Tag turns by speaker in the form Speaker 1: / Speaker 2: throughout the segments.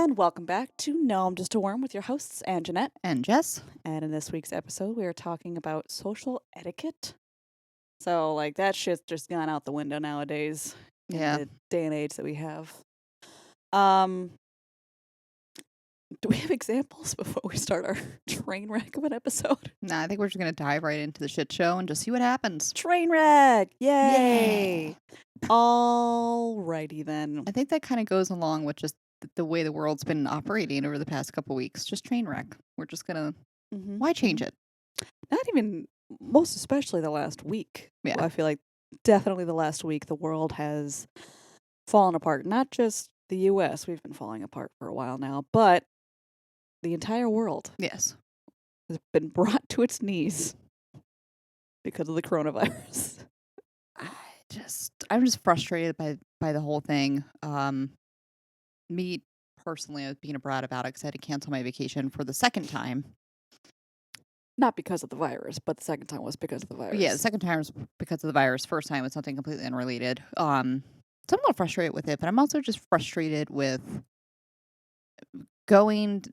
Speaker 1: And welcome back to No, I'm Just a Worm with your hosts, Ann Jeanette.
Speaker 2: And Jess?
Speaker 1: And in this week's episode, we are talking about social etiquette. So, that shit's just gone out the window nowadays in
Speaker 2: Yeah.
Speaker 1: the day and age that we have. Um, do we have examples before we start our train wreck of an episode?
Speaker 2: Nah, I think we're just going to dive right into the shit show and just see what happens.
Speaker 1: Train wreck! Yay!
Speaker 2: Yeah.
Speaker 1: Alrighty then.
Speaker 2: I think that kind of goes along with just the way the world's been operating over the past couple weeks. Just train wreck. We're just going to, why change it?
Speaker 1: Not even, most especially the last week.
Speaker 2: Yeah.
Speaker 1: I feel like definitely the last week the world has fallen apart. Not just the U.S., we've been falling apart for a while now, but the entire world
Speaker 2: Yes.
Speaker 1: has been brought to its knees because of the coronavirus.
Speaker 2: I'm just frustrated by the whole thing. Me personally, I was being a brat about it because I had to cancel my vacation for the second time.
Speaker 1: Not because of the virus, but the second time was because of the virus.
Speaker 2: Yeah, the second time was because of the virus. First time was something completely unrelated. So I'm a little frustrated with it, but I'm also just frustrated with going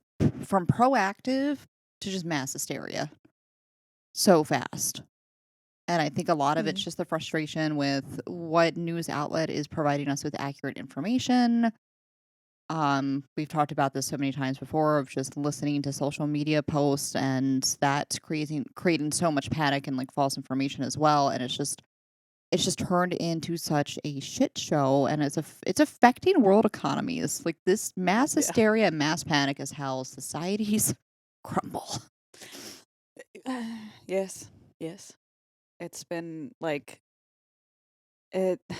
Speaker 2: from proactive to just mass hysteria so fast. And I think a lot of it's just the frustration with what news outlet is providing us with accurate information. We've talked about this so many times before of just listening to social media posts, and that's creating so much panic and false information as well. And it's just turned into such a shit show, and it's affecting world economies. Like, this mass hysteria and mass panic is how societies crumble.
Speaker 1: Yes. It's been it. The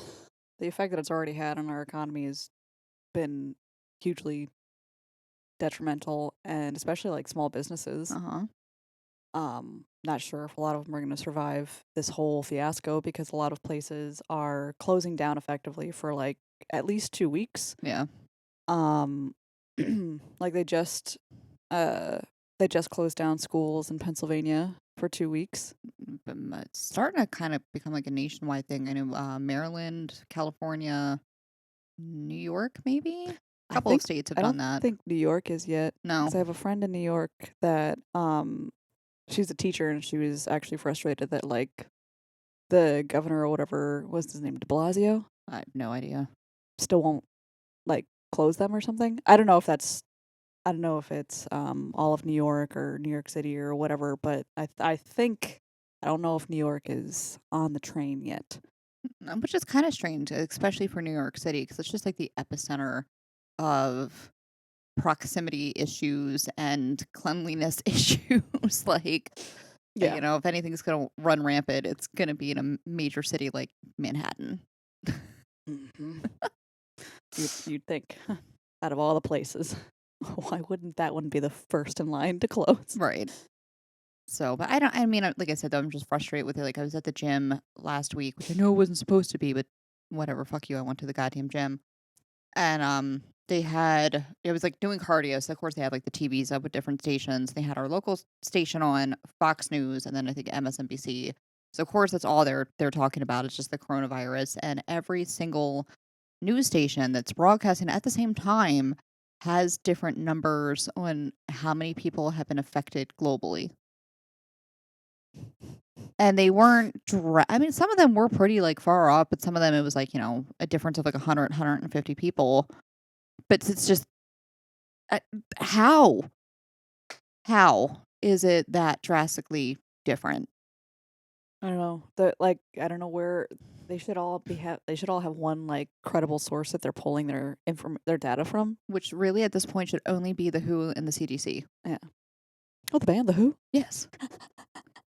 Speaker 1: effect that it's already had on our economy has been hugely detrimental, and especially small businesses. Not sure if a lot of them are going to survive this whole fiasco because a lot of places are closing down effectively for at least 2 weeks.
Speaker 2: Yeah.
Speaker 1: They just closed down schools in Pennsylvania for 2 weeks.
Speaker 2: It's starting to kind of become like a nationwide thing. I know Maryland, California, New York, maybe? A couple of states have done that.
Speaker 1: I don't think New York is yet.
Speaker 2: No.
Speaker 1: 'Cause I have a friend in New York that she's a teacher, and she was actually frustrated that the governor or whatever was his name, de Blasio,
Speaker 2: I have no idea.
Speaker 1: still won't close them or something. I don't know if it's all of New York or New York City or whatever, but I think I don't know if New York is on the train yet.
Speaker 2: Which is kind of strange, especially for New York City, because it's just the epicenter of proximity issues and cleanliness issues. If anything's going to run rampant, it's going to be in a major city like Manhattan.
Speaker 1: Mm-hmm. You'd think, out of all the places, why wouldn't that one be the first in line to close?
Speaker 2: Right. So, but like I said, though, I'm just frustrated with it. I was at the gym last week, which I know wasn't supposed to be, but whatever, fuck you. I went to the goddamn gym. And it was doing cardio. So, of course, they had the TVs up with different stations. They had our local station on, Fox News, and then I think MSNBC. So, of course, that's all they're talking about. It's just the coronavirus. And every single news station that's broadcasting at the same time has different numbers on how many people have been affected globally. And they weren't, some of them were pretty far up, but some of them it was a difference of 100, 150 people. But it's just, how is it that drastically different?
Speaker 1: I don't know. I don't know where they should all have one credible source that they're pulling their data from.
Speaker 2: Which really at this point should only be the WHO and the CDC.
Speaker 1: Yeah. Oh, the band, the Who?
Speaker 2: Yes.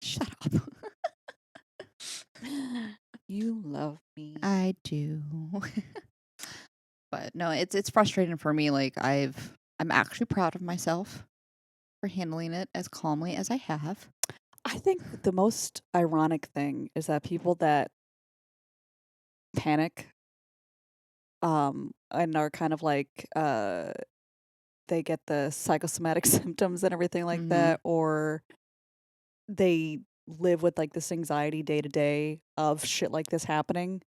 Speaker 2: Shut up.
Speaker 1: You love me.
Speaker 2: I do. But no, it's frustrating for me. I'm actually proud of myself for handling it as calmly as I have.
Speaker 1: I think the most ironic thing is that people that panic and are kind of they get the psychosomatic symptoms and everything like that, or they live with this anxiety day to day of shit like this happening.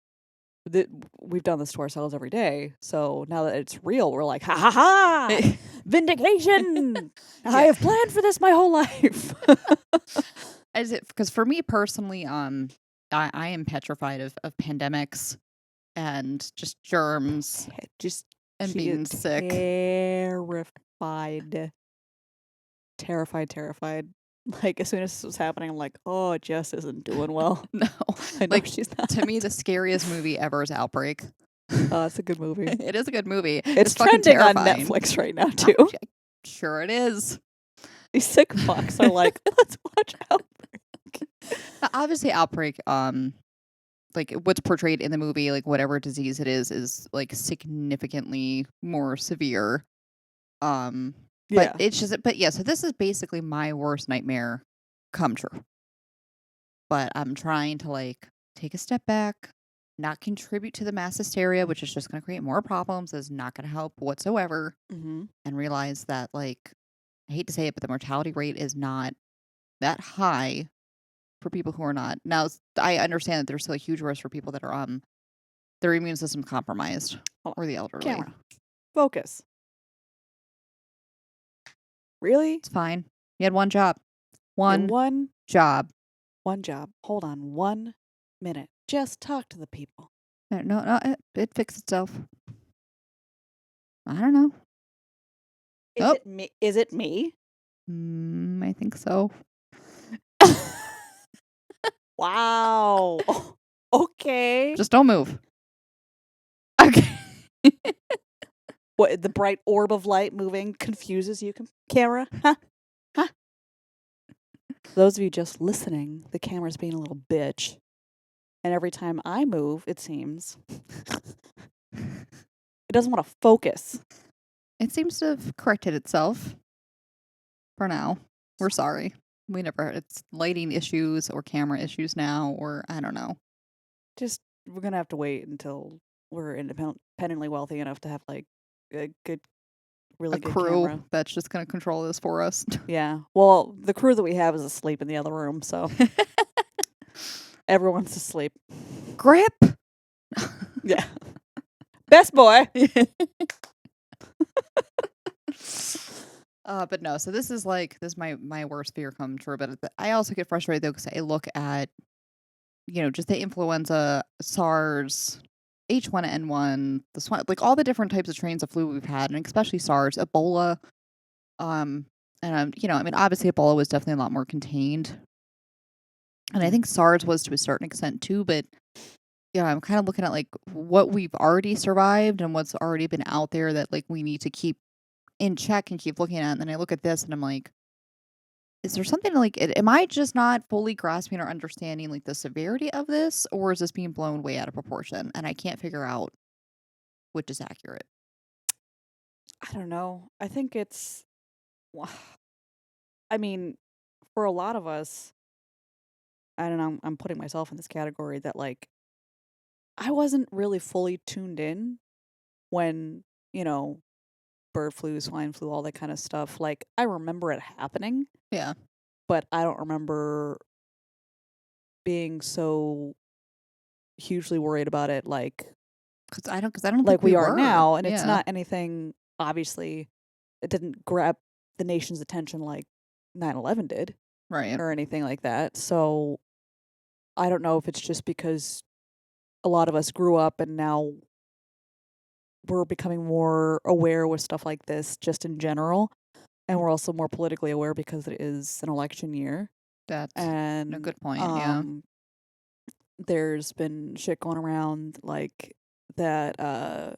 Speaker 1: we've done this to ourselves every day. So now that it's real, we're like, ha ha ha, vindication. I have planned for this my whole life.
Speaker 2: As it because for me personally, I am petrified of pandemics and just germs and
Speaker 1: She
Speaker 2: being
Speaker 1: is
Speaker 2: sick.
Speaker 1: Terrified. Like, as soon as this was happening, I'm like, oh, Jess isn't doing well.
Speaker 2: No,
Speaker 1: I know
Speaker 2: like
Speaker 1: she's not.
Speaker 2: to me, the scariest movie ever is Outbreak.
Speaker 1: Oh, it's a good movie.
Speaker 2: It is a good movie.
Speaker 1: It's
Speaker 2: fucking
Speaker 1: trending on
Speaker 2: terrifying.
Speaker 1: Netflix right now too.
Speaker 2: Sure, it is.
Speaker 1: These sick fucks are like, let's watch Outbreak.
Speaker 2: Obviously, Outbreak. Like what's portrayed in the movie, like whatever disease it is like significantly more severe. But it's just, but yeah, so this is basically my worst nightmare come true. But I'm trying to like take a step back, not contribute to the mass hysteria, which is just going to create more problems, is not going to help whatsoever.
Speaker 1: Mm-hmm.
Speaker 2: And realize that, like, I hate to say it, but the mortality rate is not that high for people who are not. Now, I understand that there's still a huge risk for people that are their immune system compromised or the elderly.
Speaker 1: Camera. Focus. Really?
Speaker 2: It's fine. You had one job. One job.
Speaker 1: One job. Hold on 1 minute. Just talk to the people.
Speaker 2: No, it fixed itself. I don't know.
Speaker 1: It me? Is it me?
Speaker 2: I think so.
Speaker 1: Wow. Okay.
Speaker 2: Just don't move. Okay.
Speaker 1: What, the bright orb of light moving confuses you, camera? Huh? Those of you just listening, the camera's being a little bitch. And every time I move, it seems, it doesn't want to focus.
Speaker 2: It seems to have corrected itself. For now. We're sorry. We never, it's lighting issues or camera issues now, or I don't know.
Speaker 1: We're going to have to wait until we're independently wealthy enough to have like a good, really good
Speaker 2: crew
Speaker 1: camera
Speaker 2: that's just going to control this for us.
Speaker 1: Yeah. Well, the crew that we have is asleep in the other room, so everyone's asleep.
Speaker 2: Grip.
Speaker 1: Yeah. Best boy.
Speaker 2: But no, so this is my worst fear come true. But I also get frustrated though because I look at, just the influenza, SARS, H1N1, the swine, like all the different types of strains of flu we've had, and especially SARS, Ebola. And I mean, obviously Ebola was definitely a lot more contained, and I think SARS was to a certain extent too. But I'm kind of looking at like what we've already survived and what's already been out there that like we need to keep in check and keep looking at. And then I look at this and I'm like, is there something like, am I just not fully grasping or understanding like the severity of this, or is this being blown way out of proportion? And I can't figure out which is accurate.
Speaker 1: I don't know. I think it's, I mean, for a lot of us, I don't know, I'm putting myself in this category that like, I wasn't really fully tuned in when, bird flu, swine flu, all that kind of stuff. Like, I remember it happening.
Speaker 2: Yeah.
Speaker 1: But I don't remember being so hugely worried about it, like,
Speaker 2: because I don't
Speaker 1: like
Speaker 2: think we
Speaker 1: are
Speaker 2: were
Speaker 1: now. And it's not anything. Obviously, it didn't grab the nation's attention like 9/11 did,
Speaker 2: right,
Speaker 1: or anything like that. So I don't know if it's just because a lot of us grew up and now we're becoming more aware with stuff like this, just in general, and we're also more politically aware because it is an election year.
Speaker 2: That's a good point.
Speaker 1: There's been shit going around like that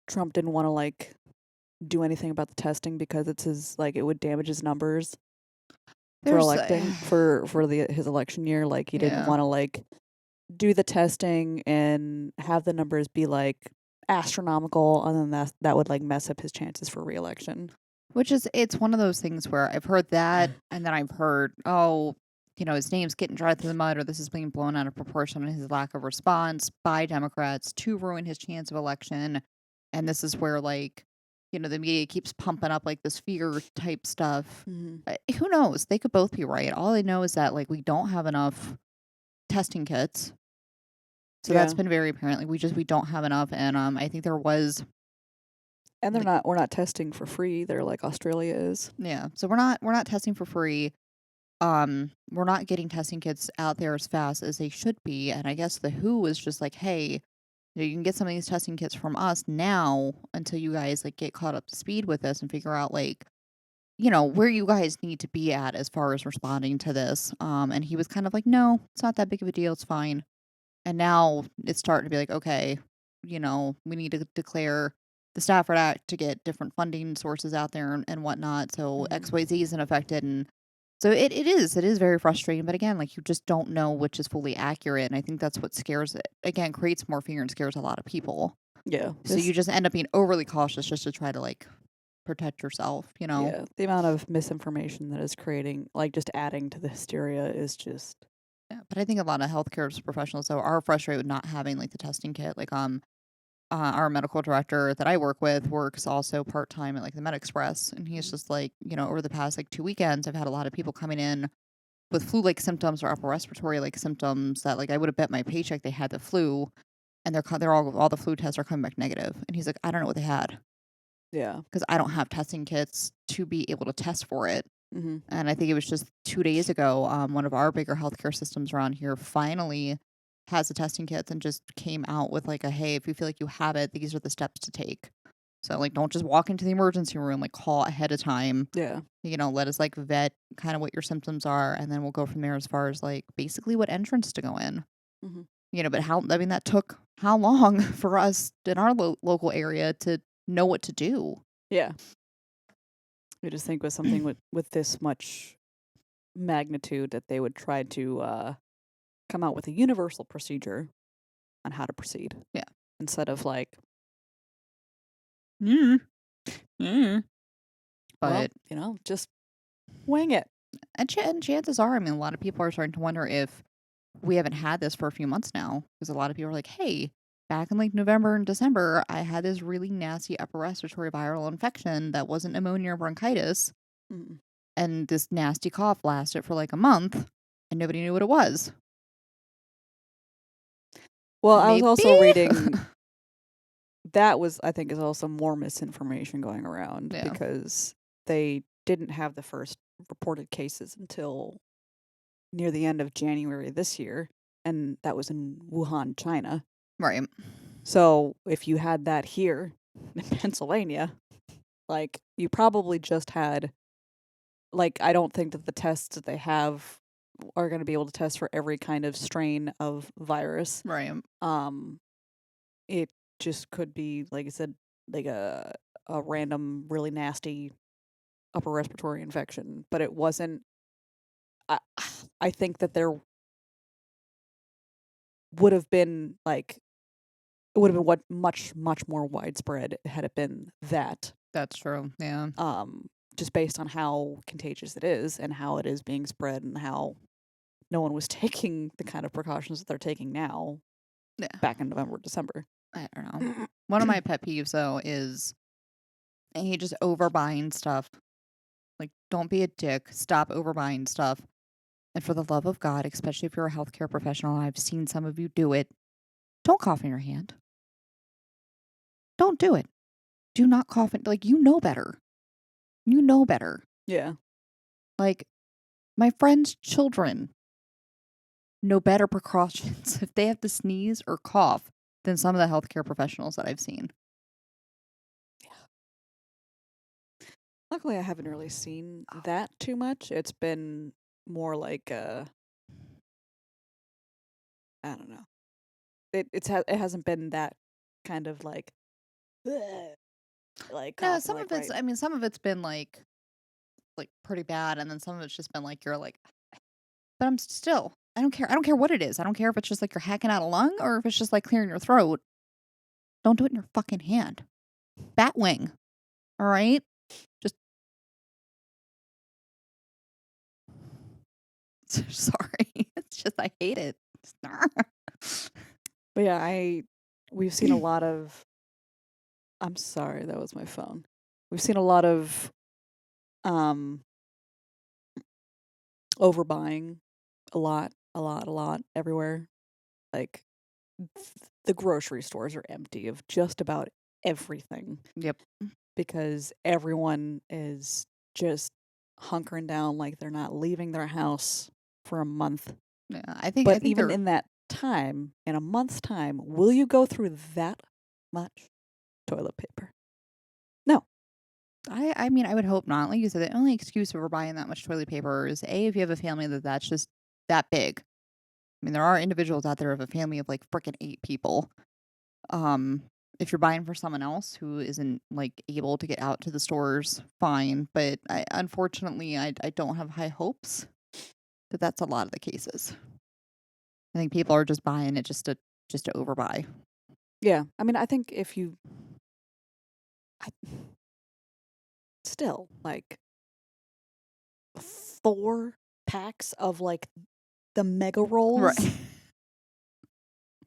Speaker 1: Trump didn't want to like do anything about the testing because it's it would damage his numbers for electing for his election year. Like he didn't want to like do the testing and have the numbers be like astronomical, and then that would like mess up his chances for re-election.
Speaker 2: Which is, it's one of those things where I've heard that, and then I've heard, his name's getting dragged through the mud, or this is being blown out of proportion, and his lack of response by Democrats to ruin his chance of election. And this is where, like, the media keeps pumping up like this fear type stuff.
Speaker 1: Mm-hmm.
Speaker 2: Who knows? They could both be right. All I know is that like we don't have enough testing kits. So that's been very apparent. Like we don't have enough, and I think there was.
Speaker 1: And we're not testing for free. They're like Australia is.
Speaker 2: Yeah. So we're not testing for free. We're not getting testing kits out there as fast as they should be. And I guess the WHO is just like, hey, you can get some of these testing kits from us now until you guys like get caught up to speed with this and figure out like, where you guys need to be at as far as responding to this. And he was kind of like, no, it's not that big of a deal. It's fine. And now it's starting to be like, okay, we need to declare the Stafford Act to get different funding sources out there and whatnot. So XYZ isn't affected. And so it is very frustrating. But again, like you just don't know which is fully accurate. And I think that's what scares it. Again, creates more fear and scares a lot of people.
Speaker 1: Yeah.
Speaker 2: So you just end up being overly cautious just to try to like protect yourself,
Speaker 1: Yeah. The amount of misinformation that is creating, like just adding to the hysteria is just.
Speaker 2: Yeah. But I think a lot of healthcare professionals though are frustrated with not having like the testing kit. Like our medical director that I work with works also part time at like the Med Express, and he's just like, over the past like 2 weekends, I've had a lot of people coming in with flu like symptoms or upper respiratory like symptoms that like I would have bet my paycheck they had the flu, and they're all the flu tests are coming back negative, and he's like, I don't know what they had.
Speaker 1: Yeah,
Speaker 2: because I don't have testing kits to be able to test for it.
Speaker 1: Mm-hmm.
Speaker 2: And I think it was just 2 days ago, one of our bigger healthcare systems around here finally has the testing kits and just came out with like a, hey, if you feel like you have it, these are the steps to take. So like, don't just walk into the emergency room, like call ahead of time.
Speaker 1: Yeah.
Speaker 2: Let us like vet kind of what your symptoms are, and then we'll go from there as far as like basically what entrance to go in.
Speaker 1: Mm-hmm.
Speaker 2: But that took how long for us in our local area to know what to do?
Speaker 1: Yeah. I just think with something with this much magnitude that they would try to come out with a universal procedure on how to proceed.
Speaker 2: Yeah.
Speaker 1: Instead of like,
Speaker 2: But
Speaker 1: just wing it.
Speaker 2: And chances are, I mean, a lot of people are starting to wonder if we haven't had this for a few months now, because a lot of people are like, hey, back in like November and December, I had this really nasty upper respiratory viral infection that wasn't pneumonia or bronchitis.
Speaker 1: Mm.
Speaker 2: And this nasty cough lasted for like a month and nobody knew what it was.
Speaker 1: Well, I was also reading that I think is also more misinformation going around because they didn't have the first reported cases until near the end of January this year, and that was in Wuhan, China.
Speaker 2: Right.
Speaker 1: So if you had that here in Pennsylvania, like you probably just had, like, I don't think that the tests that they have are going to be able to test for every kind of strain of virus.
Speaker 2: Right.
Speaker 1: It just could be, like I said, like a random, really nasty upper respiratory infection, but it wasn't. I think that there would have been like it would have been much more widespread had it been that.
Speaker 2: That's true. Yeah.
Speaker 1: Just based on how contagious it is and how it is being spread and how no one was taking the kind of precautions that they're taking now.
Speaker 2: Yeah.
Speaker 1: Back in November, December.
Speaker 2: I don't know. One of my pet peeves though is he just overbuying stuff. Like, don't be a dick. Stop overbuying stuff. And for the love of God, especially if you're a healthcare professional, and I've seen some of you do it, don't cough in your hand. Don't do it. Do not cough in, like, you know better. You know better.
Speaker 1: Yeah.
Speaker 2: Like, my friend's children know better precautions if they have to sneeze or cough than some of the healthcare professionals that I've seen.
Speaker 1: Luckily, I haven't really seen that too much. It's been more like I don't know. It hasn't been that kind of like
Speaker 2: No, some of it's. I mean, some of it's been like pretty bad, and then some of it's just been like you're like. But I'm still. I don't care. I don't care what it is. I don't care if it's just like you're hacking out a lung or if it's just like clearing your throat. Don't do it in your fucking hand. Batwing. All right? Just. Sorry. It's just, I hate it.
Speaker 1: But yeah, we've seen a lot of. I'm sorry, that was my phone. We've seen a lot of overbuying, a lot everywhere. Like the grocery stores are empty of just about everything.
Speaker 2: Yep.
Speaker 1: Because everyone is just hunkering down like they're not leaving their house for a month.
Speaker 2: Yeah, I
Speaker 1: But
Speaker 2: think
Speaker 1: even
Speaker 2: they're
Speaker 1: in that time, in a month's time, will you go through that much toilet paper? No.
Speaker 2: I mean, I would hope not. Like you said, the only excuse for buying that much toilet paper is A, if you have a family that's just that big. I mean, there are individuals out there of a family of like freaking 8 people. Um, if you're buying for someone else who isn't like able to get out to the stores, fine. But unfortunately, I don't have high hopes that that's a lot of the cases. I think people are just buying it just to overbuy.
Speaker 1: Yeah. I mean, I think if you I, still like 4 packs of like the mega rolls
Speaker 2: Right.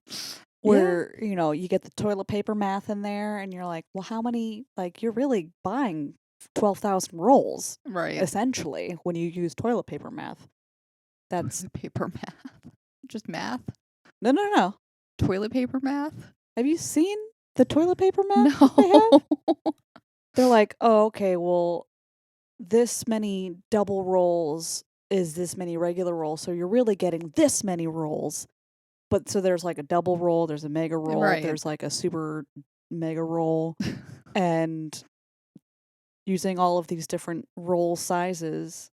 Speaker 2: Yeah.
Speaker 1: where, you get the toilet paper math in there and you're like, well, how many, like, you're really buying 12,000 rolls
Speaker 2: Right.
Speaker 1: essentially when you use toilet paper math. That's
Speaker 2: Toilet paper math. Just math.
Speaker 1: no, no, no.
Speaker 2: Toilet paper math.
Speaker 1: Have you seen the toilet paper math
Speaker 2: No.
Speaker 1: they have? They're like, oh, okay, well, this many double rolls is this many regular rolls. So you're really getting this many rolls. But so there's like a double roll, there's a mega roll,
Speaker 2: Right.
Speaker 1: there's like a super mega roll. And using all of these different roll sizes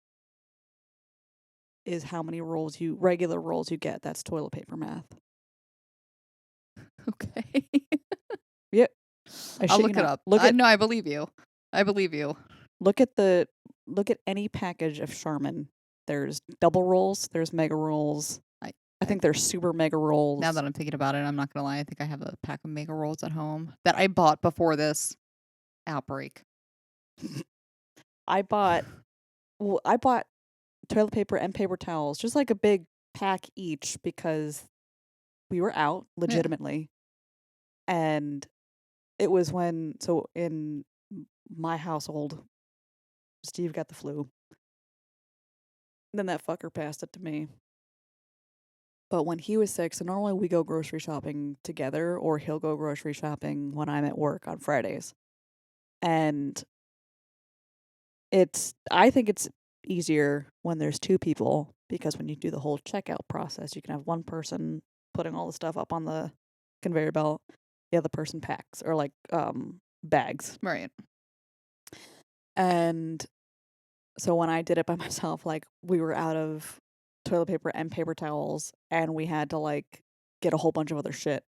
Speaker 1: is how many regular rolls you get. That's toilet paper math.
Speaker 2: Okay.
Speaker 1: Yep. I
Speaker 2: I'll
Speaker 1: shit you
Speaker 2: look it
Speaker 1: not.
Speaker 2: up. No, I believe you. I believe you.
Speaker 1: Look at any package of Charmin. There's double rolls, there's mega rolls.
Speaker 2: I,
Speaker 1: I
Speaker 2: I
Speaker 1: think there's super mega rolls.
Speaker 2: Now that I'm thinking about it, I'm not gonna lie. I think I have a pack of mega rolls at home that I bought before this outbreak.
Speaker 1: I bought I bought toilet paper and paper towels, just like a big pack each because we were out
Speaker 2: Yeah.
Speaker 1: legitimately. And it was so in my household, Steve got the flu. Then that fucker passed it to me. But when he was sick, so normally we go grocery shopping together, or he'll go grocery shopping when I'm at work on Fridays. And I think it's easier when there's 2 people because when you do the whole checkout process, you can have one person putting all the stuff up on the conveyor belt, the other person packs or like bags.
Speaker 2: Right.
Speaker 1: And so when I did it by myself, like we were out of toilet paper and paper towels and we had to like get a whole bunch of other shit.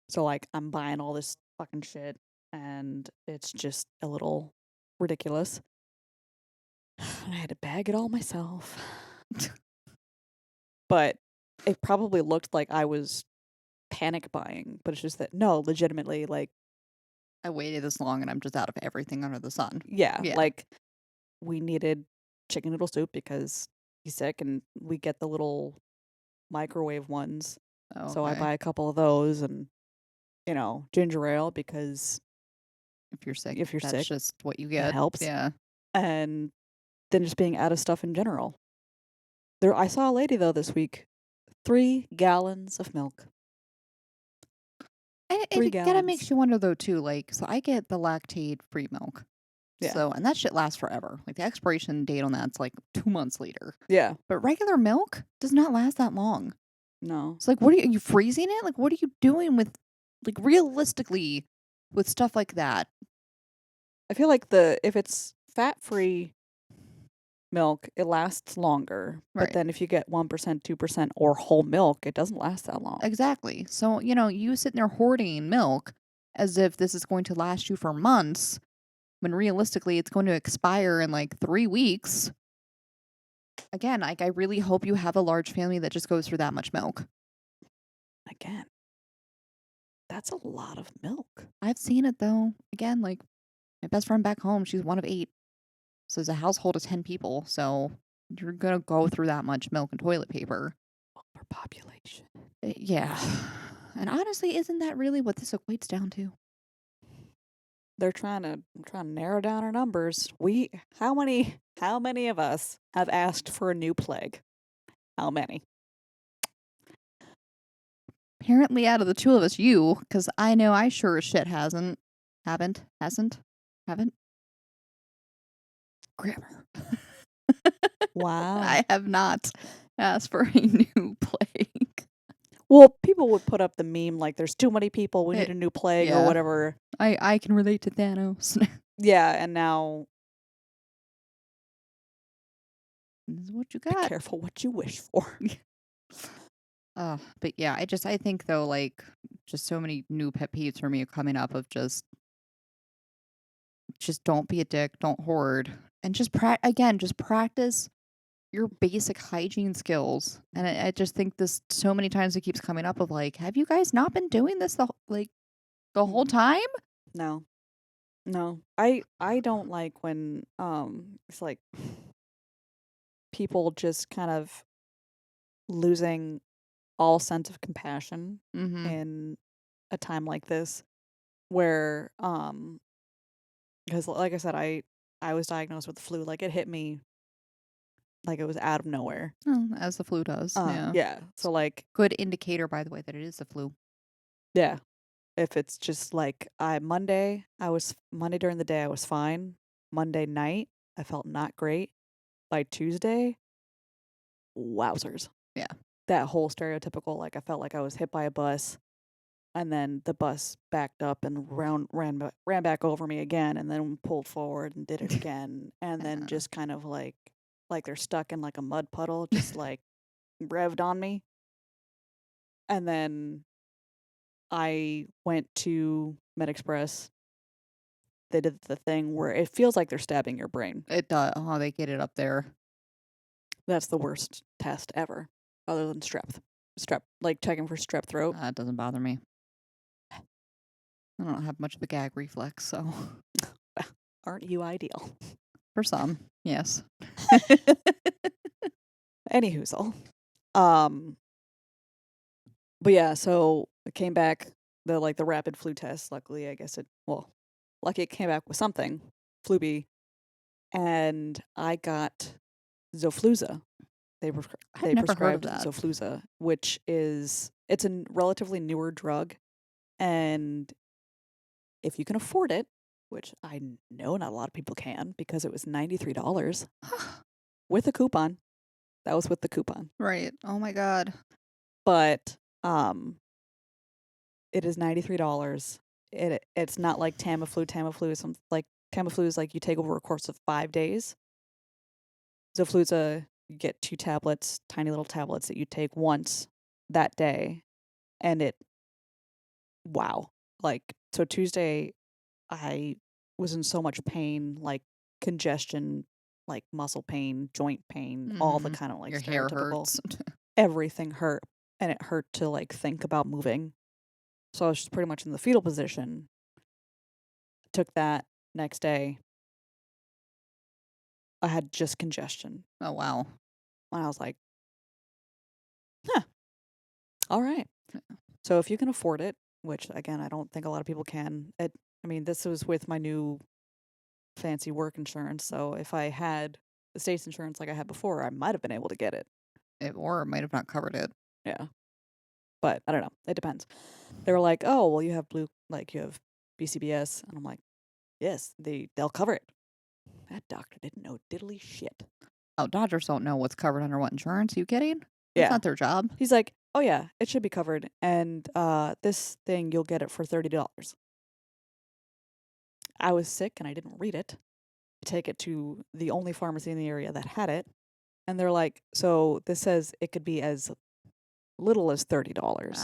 Speaker 1: So like I'm buying all this fucking shit and it's just a little ridiculous. And I had to bag it all myself. But it probably looked like I was panic buying, but it's just that no, legitimately, like
Speaker 2: I waited this long and I'm just out of everything under the sun.
Speaker 1: yeah,
Speaker 2: Yeah.
Speaker 1: like we needed chicken noodle soup because he's sick and we get the little microwave ones. So I
Speaker 2: Okay.
Speaker 1: buy a couple of those and ginger ale because
Speaker 2: If you're sick,
Speaker 1: if you're
Speaker 2: that's
Speaker 1: sick,
Speaker 2: just what you
Speaker 1: it
Speaker 2: get.
Speaker 1: helps.
Speaker 2: Yeah.
Speaker 1: And then just being out of stuff in general. I saw a lady though this week, 3 gallons of milk.
Speaker 2: And
Speaker 1: 3
Speaker 2: it kind of
Speaker 1: gallons.
Speaker 2: makes you wonder though too. Like, so I get the lactate free milk.
Speaker 1: Yeah.
Speaker 2: So, and that shit lasts forever. Like the expiration date on that's like 2 months later.
Speaker 1: Yeah.
Speaker 2: But regular milk does not last that long.
Speaker 1: No.
Speaker 2: It's like, what are you freezing it? Like, what are you doing with, like, realistically, with stuff like that?
Speaker 1: I feel like if it's fat-free milk, it lasts longer. But
Speaker 2: Right.
Speaker 1: then if you get 1%, 2% or whole milk, it doesn't last that long.
Speaker 2: Exactly. So, you sitting there hoarding milk as if this is going to last you for months, when realistically it's going to expire in like 3 weeks. Again, like, I really hope you have a large family that just goes through that much milk.
Speaker 1: Again, that's a lot of milk.
Speaker 2: I've seen it though. Again, like, my best friend back home, she's one of 8. So it's a household of 10 people. So you're going to go through that much milk and toilet paper.
Speaker 1: Overpopulation.
Speaker 2: Yeah. And honestly, isn't that really what this equates down to?
Speaker 1: They're trying to narrow down our numbers. How many of us have asked for a new plague? How many?
Speaker 2: Apparently, out of the two of us, you, because I know I sure as shit haven't. Grammar.
Speaker 1: Wow.
Speaker 2: I have not asked for a new plague.
Speaker 1: Well, people would put up the meme like there's too many people, we need a new plague or
Speaker 2: Yeah.
Speaker 1: whatever.
Speaker 2: I can relate to Thanos.
Speaker 1: Yeah, and now
Speaker 2: This is what you
Speaker 1: be
Speaker 2: got.
Speaker 1: careful what you wish for.
Speaker 2: But yeah, I think though, like, just so many new pet peeves for me are coming up of just don't be a dick, don't hoard, and just practice your basic hygiene skills. And I just think this so many times it keeps coming up of like, have you guys not been doing this the whole time?
Speaker 1: No. No. I don't like when it's like people just kind of losing all sense of compassion
Speaker 2: Mm-hmm.
Speaker 1: in a time like this where because like I said I was diagnosed with the flu, like it hit me like it was out of nowhere.
Speaker 2: Oh, as the flu does. Yeah.
Speaker 1: Yeah. So like
Speaker 2: Good indicator, by the way, that it is the flu.
Speaker 1: yeah, if it's just like Monday during the day I was fine. Monday night I felt not great. By Tuesday, wowzers.
Speaker 2: Yeah.
Speaker 1: That whole stereotypical like I felt like I was hit by a bus and then the bus backed up and ran back over me again and then pulled forward and did it again and then just kind of like they're stuck in like a mud puddle just like revved on me. And then I went to MedExpress. They did the thing where it feels like they're stabbing your brain.
Speaker 2: It does. Oh, they get it up there.
Speaker 1: That's the worst test ever, other than strep, like checking for strep throat.
Speaker 2: It doesn't bother me. I don't have much of a gag reflex, so
Speaker 1: Aren't you ideal?
Speaker 2: for some, yes.
Speaker 1: Anyhoozle. Um, but yeah, so it came back the rapid flu test. Luckily, I guess lucky it came back with something, flu B, and I got Zofluza.
Speaker 2: I've
Speaker 1: They
Speaker 2: never heard of
Speaker 1: prescribed
Speaker 2: that.
Speaker 1: Zofluza, which it's a relatively newer drug, and if you can afford it, which I know not a lot of people can, because it was $93 with a coupon. That was with the coupon.
Speaker 2: Right. Oh my god.
Speaker 1: But it is $93. It's not like Tamiflu. Tamiflu is like Tamiflu is like you take over a course of 5 days. Zofluza, you get 2 tablets, tiny little tablets that you take once that day, and wow. Like so Tuesday I was in so much pain, like congestion, like muscle pain, joint pain, all the kind of like
Speaker 2: Your hair
Speaker 1: stereotypical.
Speaker 2: hurts.
Speaker 1: Everything hurt, and it hurt to like think about moving. So I was just pretty much in the fetal position. Took that next day. I had just congestion.
Speaker 2: Oh wow.
Speaker 1: And I was like, huh, all right. So if you can afford it, which again, I don't think a lot of people can, this was with my new fancy work insurance. So if I had the state's insurance like I had before, I might have been able to get it.
Speaker 2: Or it might have not covered it.
Speaker 1: Yeah. But I don't know. It depends. They were like, oh, well, you have you have BCBS. And I'm like, yes, they'll cover it. That doctor didn't know diddly shit.
Speaker 2: Oh, doctors don't know what's covered under what insurance. Are you kidding?
Speaker 1: Yeah.
Speaker 2: That's not their job.
Speaker 1: He's like, oh, yeah, it should be covered. And this thing, you'll get it for $30. I was sick and I didn't read it. I take it to the only pharmacy in the area that had it. And they're like, so this says it could be as little as $30.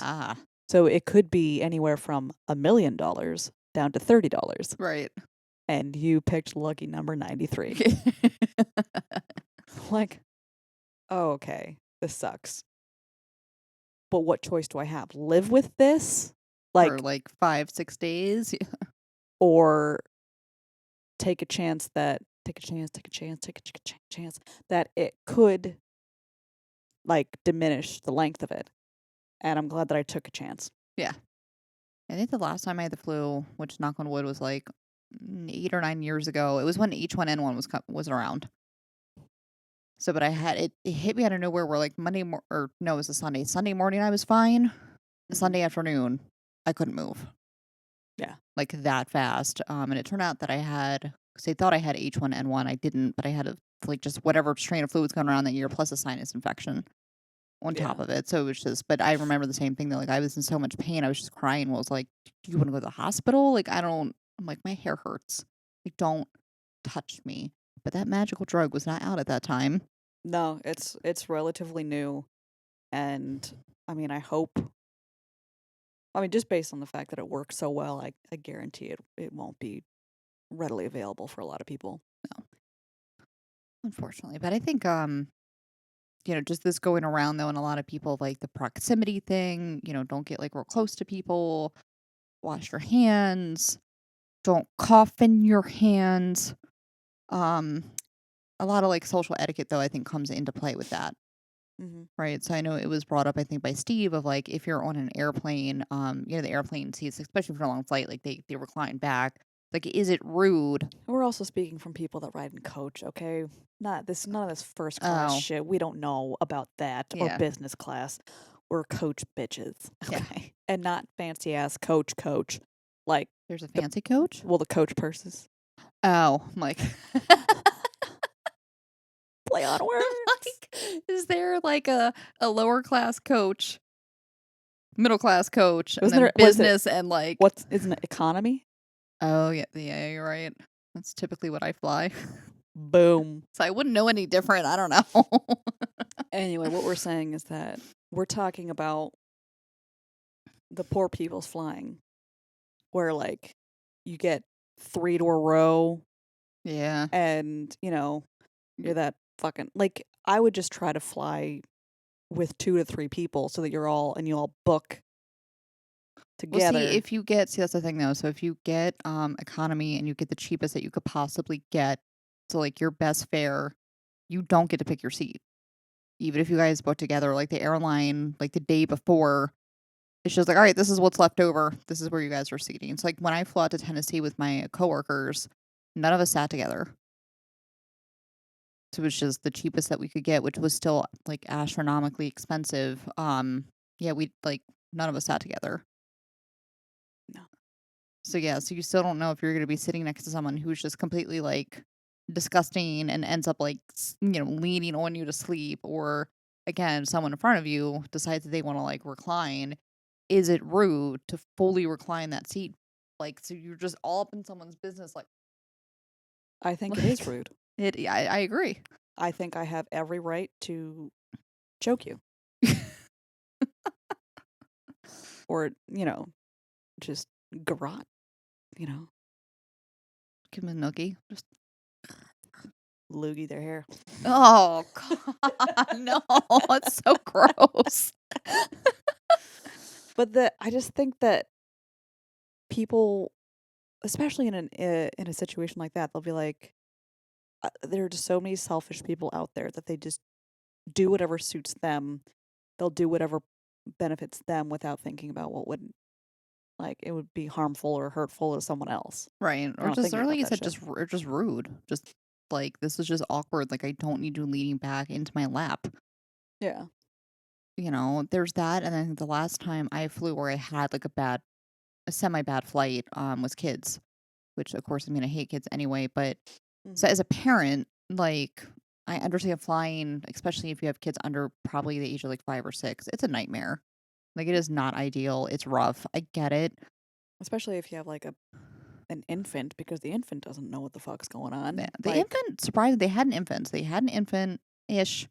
Speaker 2: Ah.
Speaker 1: So it could be anywhere from $1 million down to $30.
Speaker 2: Right.
Speaker 1: And you picked lucky number 93. Like, oh, okay, this sucks. But what choice do I have? Live with this?
Speaker 2: For like 5-6 days?
Speaker 1: Or take a chance that it could like diminish the length of it. And I'm glad that I took a chance.
Speaker 2: Yeah. I think the last time I had the flu, which knock on wood was like 8 or 9 years ago, it was when H1N1 was around. So, but I had it hit me out of nowhere where like it was a Sunday. Sunday morning I was fine. Sunday afternoon, I couldn't move.
Speaker 1: Yeah.
Speaker 2: Like that fast. And it turned out that I had, because they thought I had H1N1. I didn't, but I had like just whatever strain of fluids going around that year plus a sinus infection on top
Speaker 1: Yeah.
Speaker 2: of it. So it was just, but I remember the same thing though. Like I was in so much pain. I was just crying. Was like, do you want to go to the hospital? Like, I'm like, my hair hurts. Like, don't touch me. But that magical drug was not out at that time.
Speaker 1: No, it's relatively new, and I mean, just based on the fact that it works so well, I guarantee it won't be readily available for a lot of people.
Speaker 2: No, unfortunately. But I think, just this going around though, and a lot of people like the proximity thing, don't get like real close to people, wash your hands, don't cough in your hands. Um, a lot of like social etiquette though, I think comes into play with that.
Speaker 1: Mm-hmm.
Speaker 2: Right. So I know it was brought up, I think, by Steve of like if you're on an airplane, the airplane seats, especially for a long flight, like they recline back. Like, is it rude?
Speaker 1: We're also speaking from people that ride in coach, okay? None of this first class
Speaker 2: Oh,
Speaker 1: shit. We don't know about that or
Speaker 2: yeah.
Speaker 1: business class. We're coach bitches,
Speaker 2: Yeah.
Speaker 1: okay? And not fancy ass coach, like
Speaker 2: There's a
Speaker 1: the
Speaker 2: fancy coach?
Speaker 1: the coach purses.
Speaker 2: Oh, I'm like,
Speaker 1: Play on words.
Speaker 2: like, is there like a lower class coach, middle class coach, and
Speaker 1: Wasn't
Speaker 2: then
Speaker 1: there? What is it?
Speaker 2: business and like,
Speaker 1: Isn't it economy?
Speaker 2: oh, yeah, you're right. That's typically what I fly.
Speaker 1: Boom.
Speaker 2: So I wouldn't know any different. I don't know.
Speaker 1: Anyway, what we're saying is that we're talking about the poor people's flying, where like you get 3-door row,
Speaker 2: Yeah.
Speaker 1: and you're that fucking like I would just try to fly with 2 to 3 people so that you all book
Speaker 2: Well,
Speaker 1: together.
Speaker 2: see, that's the thing though. So if you get economy and you get the cheapest that you could possibly get, so like your best fare, you don't get to pick your seat. Even if you guys book together, like the airline, like the day before, it's just like, all right, this is what's left over. This is where you guys are seating. It's like when I flew out to Tennessee with my coworkers, none of us sat together. So it was just the cheapest that we could get, which was still like astronomically expensive. Yeah, we like none of us sat together.
Speaker 1: No.
Speaker 2: So yeah, so you still don't know if you're going to be sitting next to someone who's just completely like disgusting and ends up like leaning on you to sleep, or again, someone in front of you decides that they want to like recline. Is it rude to fully recline that seat? Like, so you're just all up in someone's business, like
Speaker 1: I think it is rude.
Speaker 2: Yeah, I agree.
Speaker 1: I think I have every right to choke you. Or, just garrot, you know,
Speaker 2: Give them a noogie. Just
Speaker 1: loogie their hair.
Speaker 2: oh god, no, it's so gross.
Speaker 1: But I just think that people, especially in a situation like that, they'll be like, there are just so many selfish people out there that they just do whatever suits them. They'll do whatever benefits them without thinking about what would it would be harmful or hurtful to someone else.
Speaker 2: Right,
Speaker 1: They're
Speaker 2: or
Speaker 1: not
Speaker 2: just
Speaker 1: thinking
Speaker 2: or like
Speaker 1: about
Speaker 2: you
Speaker 1: that
Speaker 2: said,
Speaker 1: shit.
Speaker 2: just rude. Just like this is just awkward. Like I don't need you leaning back into my lap.
Speaker 1: Yeah.
Speaker 2: There's that, and then the last time I flew where I had like a semi bad flight, was kids, which of course I mean I hate kids anyway. But so as a parent, like I understand flying, especially if you have kids under probably the age of like 5 or 6. It's a nightmare. Like it is not ideal. It's rough. I get it.
Speaker 1: Especially if you have like an infant, because the infant doesn't know what the fuck's going on.
Speaker 2: The infant, surprised they had an infant. They had an infant ish,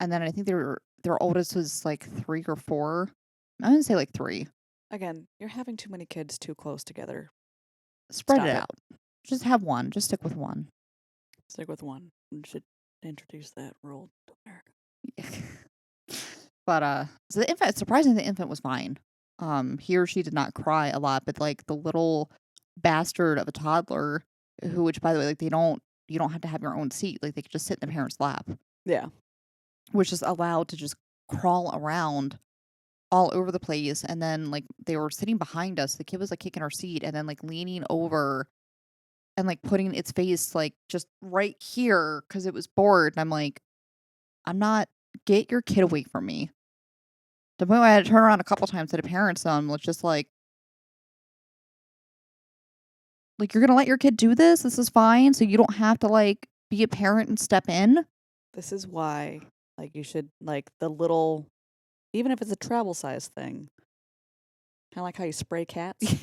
Speaker 2: and then I think their oldest was like 3 or 4. I'm gonna say like 3.
Speaker 1: Again, you're having too many kids too close together.
Speaker 2: Spread
Speaker 1: Stop
Speaker 2: it
Speaker 1: it.
Speaker 2: out. Just have one. Just stick with one.
Speaker 1: Stick with one. We should introduce that rule to America.
Speaker 2: But so the infant, surprisingly, the infant was fine. He or she did not cry a lot, but like the little bastard of a toddler, which by the way, like you don't have to have your own seat. Like they could just sit in the parent's lap.
Speaker 1: Yeah.
Speaker 2: Was just allowed to just crawl around all over the place. And then like they were sitting behind us. The kid was like kicking our seat and then like leaning over and like putting its face like just right here because it was bored. And I'm like, get your kid away from me. The point where I had to turn around a couple times to the parents was just like, you're gonna let your kid do this? This is fine, so you don't have to, like, be a parent and step in?
Speaker 1: This is why, like, you should, like, the little, even if it's a travel size thing, kind of like how you spray cats.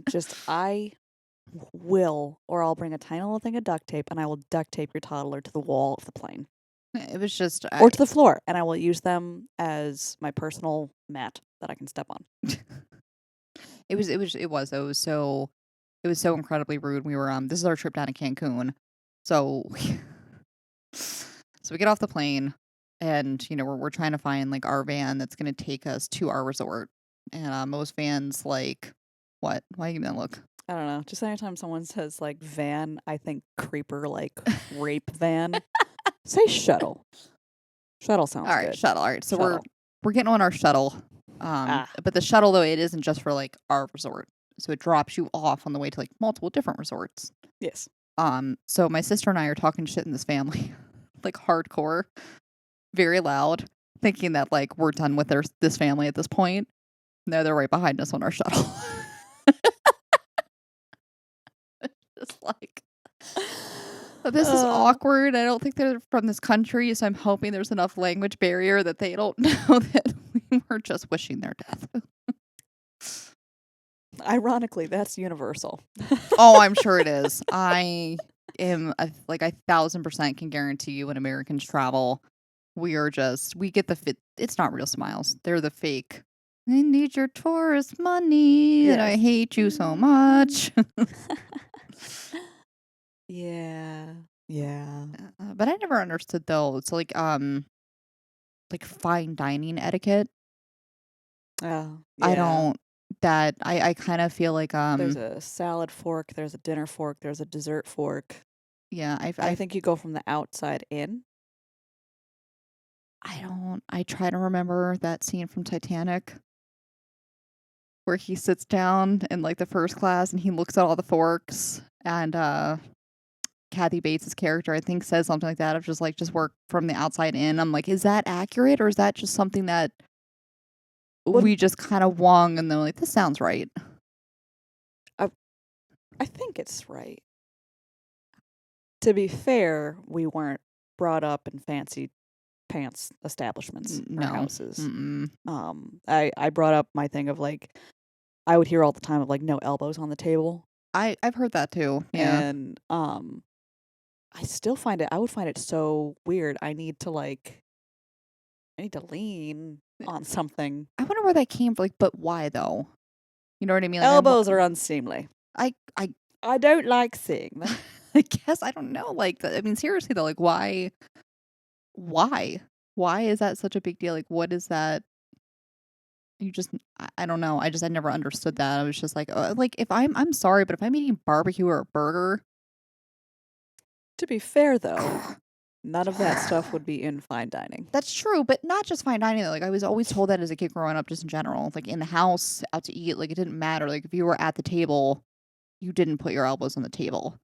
Speaker 1: Just, I will, or I'll bring a tiny little thing of duct tape and I will duct tape your toddler to the wall of the plane
Speaker 2: It was just
Speaker 1: or to the floor, and I will use them as my personal mat that I can step on.
Speaker 2: It was so incredibly rude. We were this is our trip down to Cancun. So so we get off the plane and we're trying to find like our van that's going to take us to our resort. And most vans like what? Why you gonna look?
Speaker 1: I don't know. Just anytime someone says like van, I think creeper, like rape van. Say shuttle. Shuttle sounds
Speaker 2: All right,
Speaker 1: good.
Speaker 2: shuttle. All right, so
Speaker 1: Shuttle.
Speaker 2: we're getting on our shuttle. But the shuttle though it isn't just for like our resort, so it drops you off on the way to like multiple different resorts.
Speaker 1: Yes.
Speaker 2: So my sister and I are talking shit in this family, like hardcore, very loud, thinking that like we're done with this family at this point. No, they're right behind us on our shuttle. Just like. This is awkward. I don't think they're from this country, so I'm hoping there's enough language barrier that they don't know that we were just wishing their death.
Speaker 1: Ironically, that's universal.
Speaker 2: Oh, I'm sure it is. I am like 1,000% can guarantee you when Americans travel, we get the fit. It's not real smiles. They're the fake. I need your tourist money, and I hate you so much.
Speaker 1: Yeah. Yeah.
Speaker 2: But I never understood those. Like fine dining etiquette.
Speaker 1: Oh,
Speaker 2: I
Speaker 1: yeah.
Speaker 2: don't that I kind of feel like
Speaker 1: There's a salad fork, there's a dinner fork, there's a dessert fork.
Speaker 2: yeah,
Speaker 1: I think you go from the outside in.
Speaker 2: I try to remember that scene from Titanic where he sits down in like the first class and he looks at all the forks and Kathy Bates' character I think says something like that of just work from the outside in. I'm like, is that accurate or is that just something that we just kind of wung and they're like, this sounds right?
Speaker 1: I think it's right. To be fair, we weren't brought up in fancy pants establishments or houses. I brought up my thing of like I would hear all the time of like no elbows on the table.
Speaker 2: I've heard that too. Yeah.
Speaker 1: And I still find it I would find it so weird. I need to lean on something.
Speaker 2: I wonder where that came from, like, but why though? You know what I mean? Like,
Speaker 1: Elbows are unseemly. I don't like seeing them.
Speaker 2: I guess I don't know. Like, I mean, seriously though, like, why? Why is that such a big deal? Like, what is that? I don't know. I never understood that. I was just like if I'm sorry, but if I'm eating barbecue or a burger.
Speaker 1: To be fair though, none of that stuff would be in fine dining.
Speaker 2: That's true, but not just fine dining. Like I was always told that as a kid growing up, just in general. Like in the house, out to eat, like it didn't matter. Like if you were at the table, you didn't put your elbows on the table.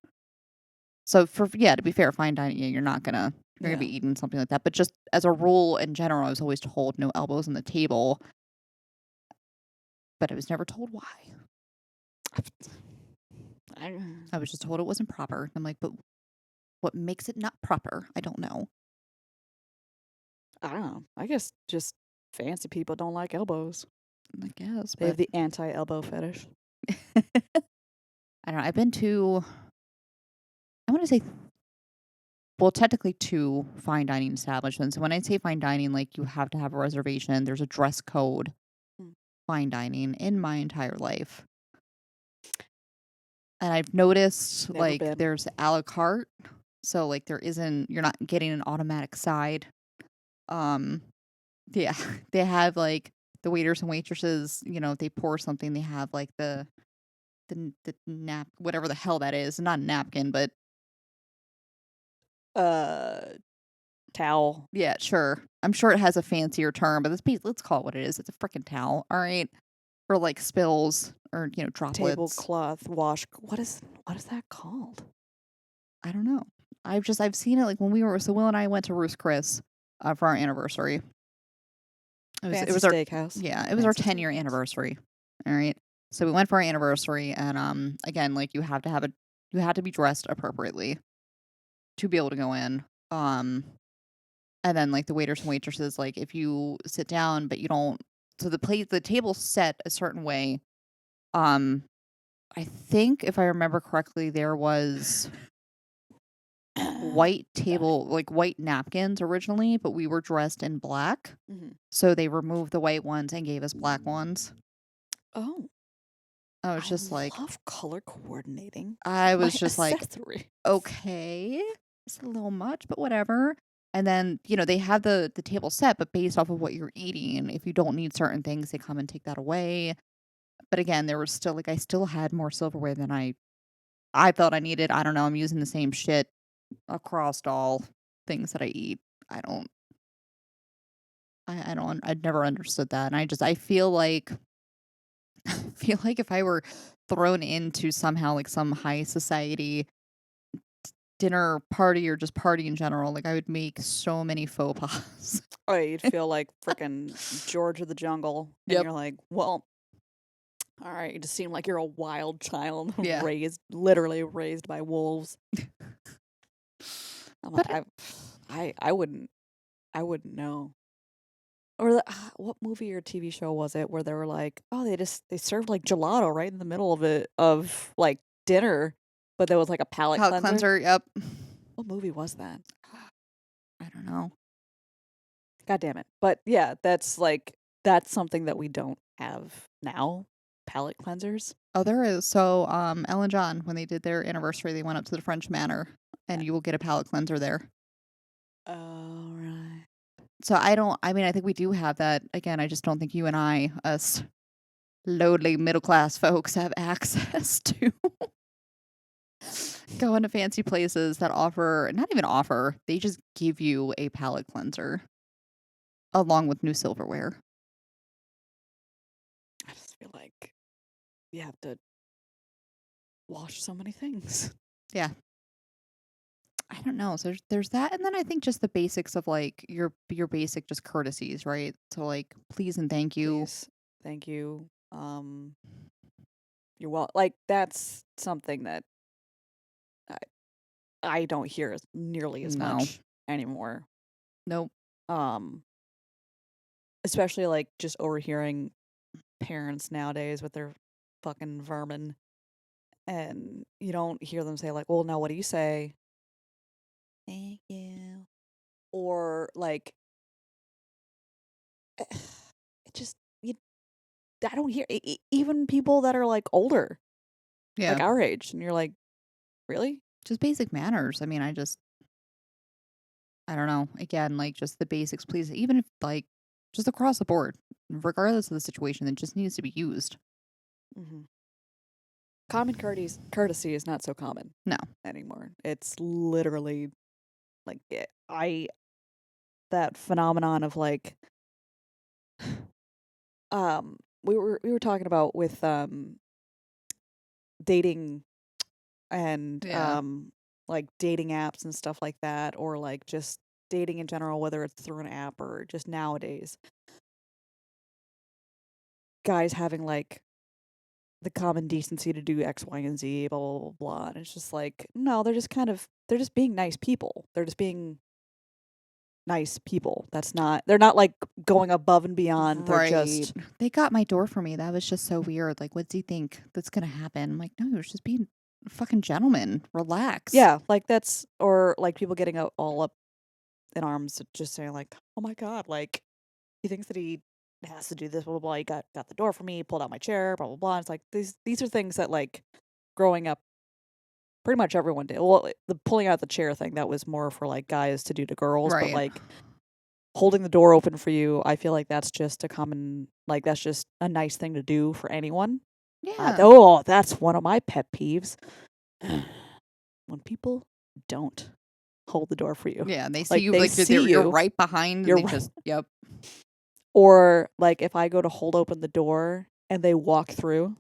Speaker 2: So to be fair, fine dining, you're gonna be eating something like that. But just as a rule in general, I was always told no elbows on the table. But I was never told why. I was just told it wasn't proper. I'm like, but what makes it not proper? I don't know.
Speaker 1: I don't know. I guess just fancy people don't like elbows.
Speaker 2: I guess.
Speaker 1: They have the anti-elbow fetish.
Speaker 2: I don't know. I've been to, I want to say, well, technically 2 fine dining establishments. And when I say fine dining, like you have to have a reservation. There's a dress code. Fine dining in my entire life. And I've noticed there's a la carte. So like you're not getting an automatic side. Yeah, they have like the waiters and waitresses, they pour something, they have like the whatever the hell that is, not a napkin, but
Speaker 1: towel.
Speaker 2: Yeah, sure. I'm sure it has a fancier term, but let's call it what it is. It's a freaking towel, all right? For like spills or droplets.
Speaker 1: Tablecloth wash. What is that called?
Speaker 2: I don't know. I've seen it like when Will and I went to Ruth's Chris for our anniversary.
Speaker 1: Fancy
Speaker 2: was our
Speaker 1: steakhouse.
Speaker 2: it was our
Speaker 1: Fancy
Speaker 2: 10-year
Speaker 1: steakhouse.
Speaker 2: anniversary. All right. So we went for our anniversary, and again, like you had to be dressed appropriately to be able to go in. And then like the waiters and waitresses, like if you sit down but you don't, so the table's set a certain way. I think if I remember correctly, there was white napkins originally, but we were dressed in black.
Speaker 1: Mm-hmm.
Speaker 2: So they removed the white ones and gave us black ones.
Speaker 1: Oh.
Speaker 2: I was just like,
Speaker 1: love color coordinating.
Speaker 2: I
Speaker 1: My
Speaker 2: was just like,
Speaker 1: accessory.
Speaker 2: okay, it's a little much, but whatever. And then, they have the table set, but based off of what you're eating, if you don't need certain things, they come and take that away. But again, there was still I still had more silverware than I felt I needed. I don't know. I'm using the same shit across all things that I eat. I'd never understood that. And I feel like, if I were thrown into somehow like some high society dinner party or just party in general, like I would make so many faux pas.
Speaker 1: Oh, you'd feel like freaking George of the Jungle. And
Speaker 2: Yep.
Speaker 1: you're like, well, all right, you just seem like you're a wild child
Speaker 2: Yeah.
Speaker 1: literally raised by wolves. I'm like, I wouldn't know. Or what movie or TV show was it where they were like, oh, they served like gelato right in the middle of like dinner, but there was like a palate cleanser.
Speaker 2: Yep.
Speaker 1: What movie was that?
Speaker 2: I don't know.
Speaker 1: God damn it. But yeah, that's something that we don't have now. Palate cleansers.
Speaker 2: Oh, there is. So, Elle and John, when they did their anniversary, they went up to the French Manor, and you will get a palate cleanser there.
Speaker 1: Oh, right.
Speaker 2: So I think we do have that. Again, I just don't think you and I, us lowly middle class folks, have access to going to fancy places that not even offer, they just give you a palate cleanser along with new silverware.
Speaker 1: I just feel like you have to wash so many things.
Speaker 2: Yeah. I don't know. So there's that, and then I think just the basics of like your basic just courtesies, right? So like please and thank you.
Speaker 1: Please, thank you. You're well. Like that's something that I don't hear nearly as much anymore.
Speaker 2: Nope.
Speaker 1: Especially like just overhearing parents nowadays with their fucking vermin, and you don't hear them say like, "Well, now what do you say?" Thank you. Or like, it just I don't hear even people that are like older, like our age, and you're like, really?
Speaker 2: Just basic manners. I mean, I don't know. Again, like just the basics, please. Even if like just across the board, regardless of the situation, it just needs to be used.
Speaker 1: Mm-hmm. Common courtesy is not so common.
Speaker 2: No.
Speaker 1: Anymore. It's literally like that phenomenon of like we were talking about with dating and like dating apps and stuff like that, or like just dating in general, whether it's through an app or just nowadays. Guys having like the common decency to do X, Y, and Z, blah blah blah blah. And it's just like, no, they're just being nice people. They're just being nice people. They're not like going above and beyond. They're
Speaker 2: they got my door for me. That was just so weird. Like, what do you think that's gonna happen? I'm like, no, it was just being a fucking gentleman. Relax.
Speaker 1: Yeah, like or like people getting all up in arms, just saying like, oh my god, like he thinks that he has to do this, blah blah blah. He got the door for me, pulled out my chair, blah blah blah. It's like these are things that like growing up, pretty much everyone did. Well, the pulling out the chair thing, that was more for like guys to do to girls,
Speaker 2: right.
Speaker 1: But like holding the door open for you, I feel like that's just that's just a nice thing to do for anyone.
Speaker 2: Yeah.
Speaker 1: That's one of my pet peeves. When people don't hold the door for you.
Speaker 2: Yeah, they see you you're right behind. You're just yep.
Speaker 1: Or like if I go to hold open the door and they walk through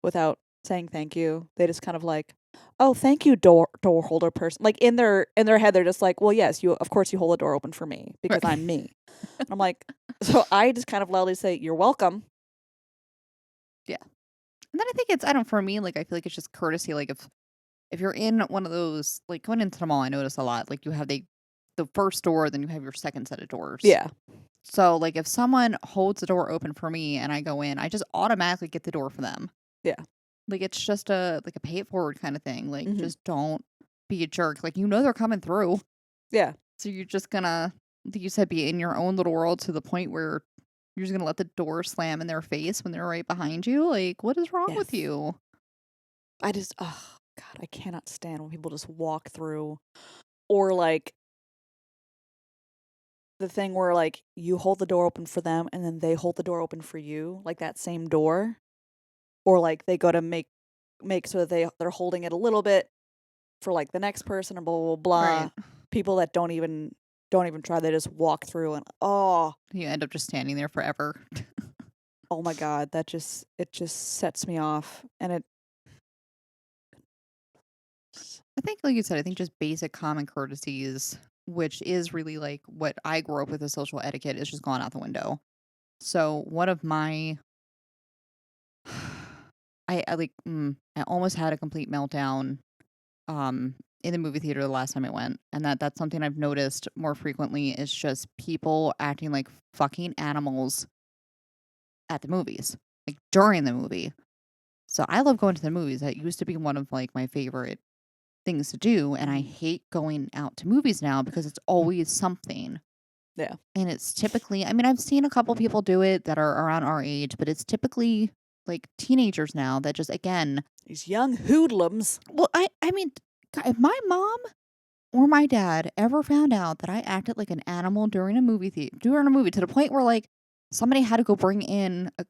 Speaker 1: without saying thank you, they just kind of like oh, thank you, door holder person. Like in their head, they're just like, well, yes, you of course you hold the door open for me because
Speaker 2: Right.
Speaker 1: I'm me. I'm like, so I just kind of loudly say, you're welcome.
Speaker 2: Yeah. And then I think it's I don't for me, like, I feel like it's just courtesy, like, if you're in one of those like, going into the mall, I notice a lot, like, you have the first door, then you have your second set of doors.
Speaker 1: Yeah,
Speaker 2: So, like, if someone holds the door open for me and I go in, I just automatically get the door for them.
Speaker 1: yeah,
Speaker 2: Like, it's just a pay it forward kinda thing, like,
Speaker 1: hmm,
Speaker 2: just don't be a jerk, like, you know they're coming through,
Speaker 1: yeah,
Speaker 2: so you're just gonna, like you said, be in your own little world to the point where you're just gonna let the door slam in their face when they're right behind you, like, what is wrong with
Speaker 1: yes.
Speaker 2: you?
Speaker 1: I just, oh God, I cannot stand when people just walk through, or like the thing where like you hold the door open for them and then they hold the door open for you, like that same door, or like they go to make so that they're holding it a little bit for like the next person and blah blah blah.
Speaker 2: Right.
Speaker 1: Blah. People that don't even try, they just walk through and
Speaker 2: You end up just standing there forever.
Speaker 1: oh my God, it just sets me off, and it
Speaker 2: I think, like you said, I think just basic common courtesies, which is really like what I grew up with as social etiquette, is just gone out the window. So one of my, I almost had a complete meltdown, in the movie theater the last time I went, and that's something I've noticed more frequently is just people acting like fucking animals at the movies, like during the movie. So I love going to the movies. That used to be one of like my favorite things to do, and I
Speaker 1: mhm,
Speaker 2: hate going out to movies now because it's always something.
Speaker 1: yeah,
Speaker 2: And it's typically, I mean, I've seen a couple people do it that are around our age, but it's typically like teenagers now that just again,
Speaker 1: these young hoodlums.
Speaker 2: well, I mean, if my mom or my dad ever found out that I acted like an animal during a movie to the point where like somebody had to go bring in a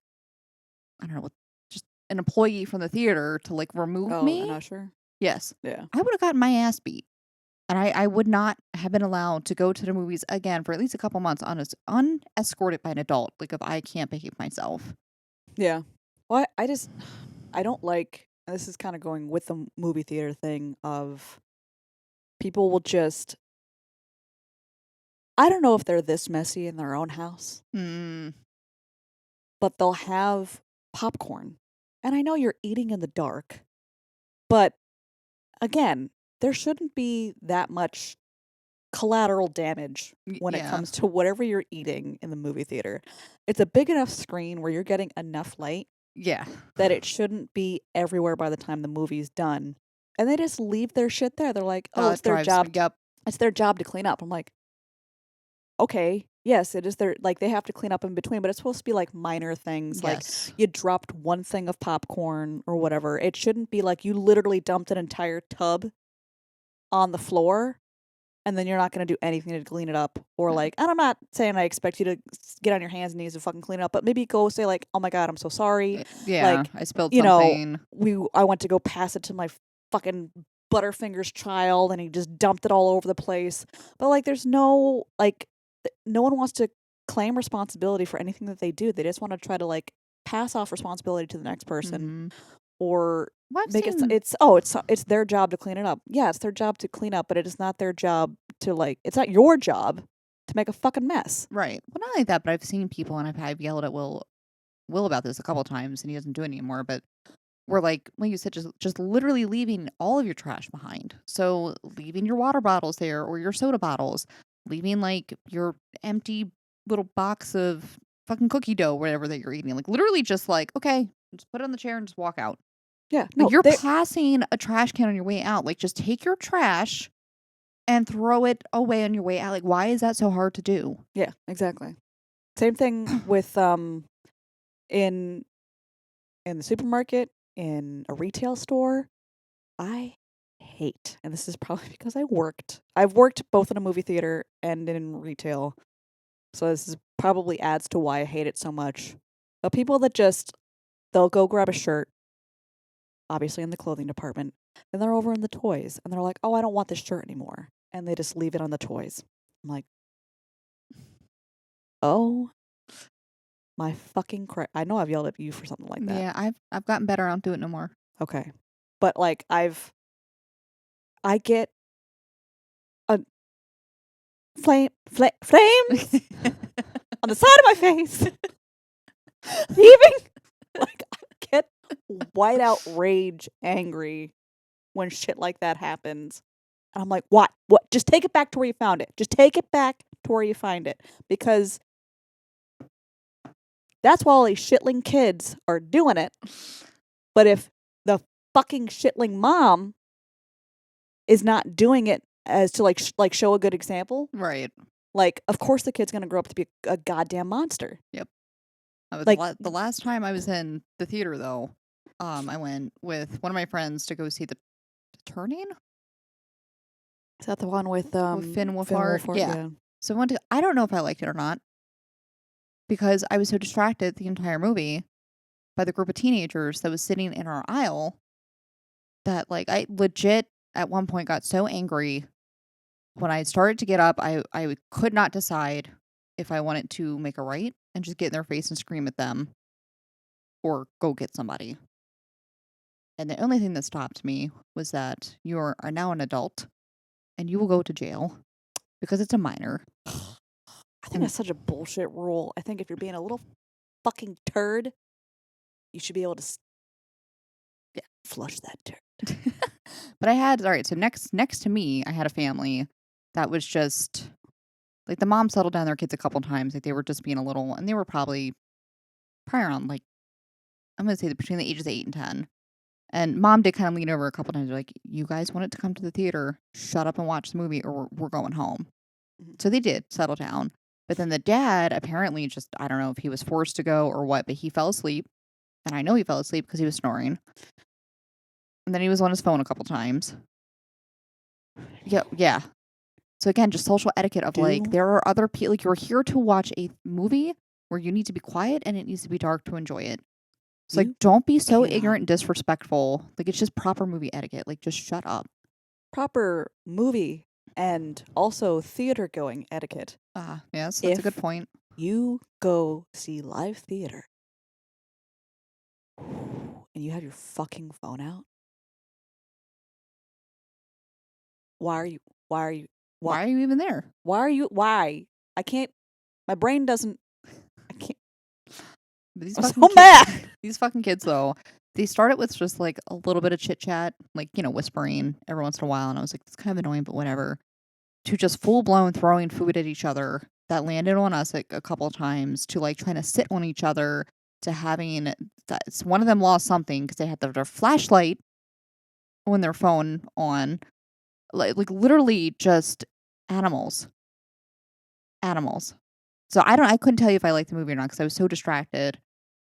Speaker 2: I don't know, just an employee from the theater to like remove
Speaker 1: Oh, an
Speaker 2: me.
Speaker 1: usher.
Speaker 2: Yes.
Speaker 1: Yeah,
Speaker 2: I would have gotten my ass beat. And I would not have been allowed to go to the movies again for at least a couple months unescorted by an adult, like, if I can't behave myself.
Speaker 1: yeah. Well, I just I don't like. And this is kind of going with the movie theater thing of people will just. I don't know if they're this messy in their own house,
Speaker 2: Mm,
Speaker 1: but they'll have popcorn. And I know you're eating in the dark, but again, there shouldn't be that much collateral damage when it
Speaker 2: yeah.
Speaker 1: comes to whatever you're eating in the movie theater. It's a big enough screen where you're getting enough light
Speaker 2: Yeah.
Speaker 1: that it shouldn't be everywhere by the time the movie's done. And they just leave their shit there. They're like, "Oh,
Speaker 2: It drives me yep.
Speaker 1: it's their job to clean up." I'm like, "Okay, yes, it is their like they have to clean up in between, but it's supposed to be like minor things like
Speaker 2: Yes.
Speaker 1: you dropped one thing of popcorn or whatever. It shouldn't be like you literally dumped an entire tub on the floor and then you're not going to do anything to clean it up or
Speaker 2: No.
Speaker 1: like and I'm not saying I expect you to get on your hands and knees and fucking clean it up, but maybe go say like, "Oh my God, I'm so sorry."
Speaker 2: Yeah,
Speaker 1: Like,
Speaker 2: I spilled
Speaker 1: you know,
Speaker 2: something.
Speaker 1: I went to go pass it to my fucking Butterfingers child and he just dumped it all over the place. But like there's no like no one wants to claim responsibility for anything that they do. They just want to try to like pass off responsibility to the next person
Speaker 2: Mhm.
Speaker 1: or
Speaker 2: Well, I've
Speaker 1: make it
Speaker 2: seen
Speaker 1: it's their job to clean it up. Yeah, it's their job to clean up, but it is not their job to like it's not your job to make a fucking mess.
Speaker 2: right. Well, not like that, but I've seen people, and I've yelled at Will about this a couple times, and he doesn't do it anymore, but we're like you said, just literally leaving all of your trash behind. So leaving your water bottles there or your soda bottles, leaving like your empty little box of fucking cookie dough, whatever that you're eating. Like literally just like, okay, just put it on the chair and just walk out.
Speaker 1: Yeah,
Speaker 2: Like
Speaker 1: no,
Speaker 2: you're
Speaker 1: they
Speaker 2: passing a trash can on your way out. Like just take your trash and throw it away on your way out. Like why is that so hard to do?
Speaker 1: yeah, exactly. Same thing with in in the supermarket, in a retail store. I hate, and this is probably because I've worked both in a movie theater and in retail. So this is probably adds to why I hate it so much. But people that just they'll go grab a shirt, obviously in the clothing department, then they're over in the toys and they're like, "Oh, I don't want this shirt anymore." And they just leave it on the toys. I'm like, "Oh my fucking Christ." I know I've yelled at you for something like that.
Speaker 2: Yeah, I've gotten better. I don't do it no more.
Speaker 1: Okay. But like I get a flames on the side of my face. Heaving. Like, I get white out rage angry when shit like that happens. And I'm like, what? What? Just take it back to where you found it. Just take it back to where you find it. Because that's why all these shitling kids are doing it. But if the fucking shitling mom is not doing it as to like show a good example,
Speaker 2: right?
Speaker 1: Like, of course the kid's gonna grow up to be a goddamn monster.
Speaker 2: Yep.
Speaker 1: Like,
Speaker 2: The last time I was in the theater, though, I went with one of my friends to go see the Turning
Speaker 1: is that the one with
Speaker 2: Finn Wolfhard. Yeah.
Speaker 1: Yeah.
Speaker 2: So I don't know if I liked it or not because I was so distracted the entire movie by the group of teenagers that was sitting in our aisle that, like, I legit at one point got so angry when I started to get up. I could not decide if I wanted to make a right and just get in their face and scream at them or go get somebody. And the only thing that stopped me was that you are now an adult and you will go to jail because it's a minor.
Speaker 1: I think that's such a bullshit rule. I think if you're being a little fucking turd, you should be able to flush that turd.
Speaker 2: But all right, so next to me, I had a family that was just like the mom settled down their kids a couple times. Like they were just being a little, and they were probably around, like, I'm going to say between the ages of 8 and 10. And mom did kind of lean over a couple times, like, you guys wanted to come to the theater, shut up and watch the movie or we're going home.
Speaker 1: Mm-hmm.
Speaker 2: So they did settle down. But then the dad apparently just, I don't know if he was forced to go or what, but he fell asleep. And I know he fell asleep because he was snoring. And then he was on his phone a couple times. Yeah. So again, just social etiquette of like, there are other people, like, you're here to watch a movie where you need to be quiet and it needs to be dark to enjoy it. So like, don't be so ignorant and disrespectful. Like, it's just proper movie etiquette. Like, just shut up.
Speaker 1: Proper movie and also theater going etiquette.
Speaker 2: Yes, that's a good point.
Speaker 1: You go see live theater and you have your fucking phone out. Why are you even there? Why? I can't, my brain doesn't, I can't.
Speaker 2: But
Speaker 1: I'm so mad.
Speaker 2: These fucking kids, though, they started with just like a little bit of chit chat, like, whispering every once in a while. And I was like, it's kind of annoying, but whatever. To just full blown throwing food at each other that landed on us like a couple of times, to like trying to sit on each other, to having one of them lost something because they had their flashlight on their phone on. Like literally just animals. So I couldn't tell you if I liked the movie or not because I was so distracted.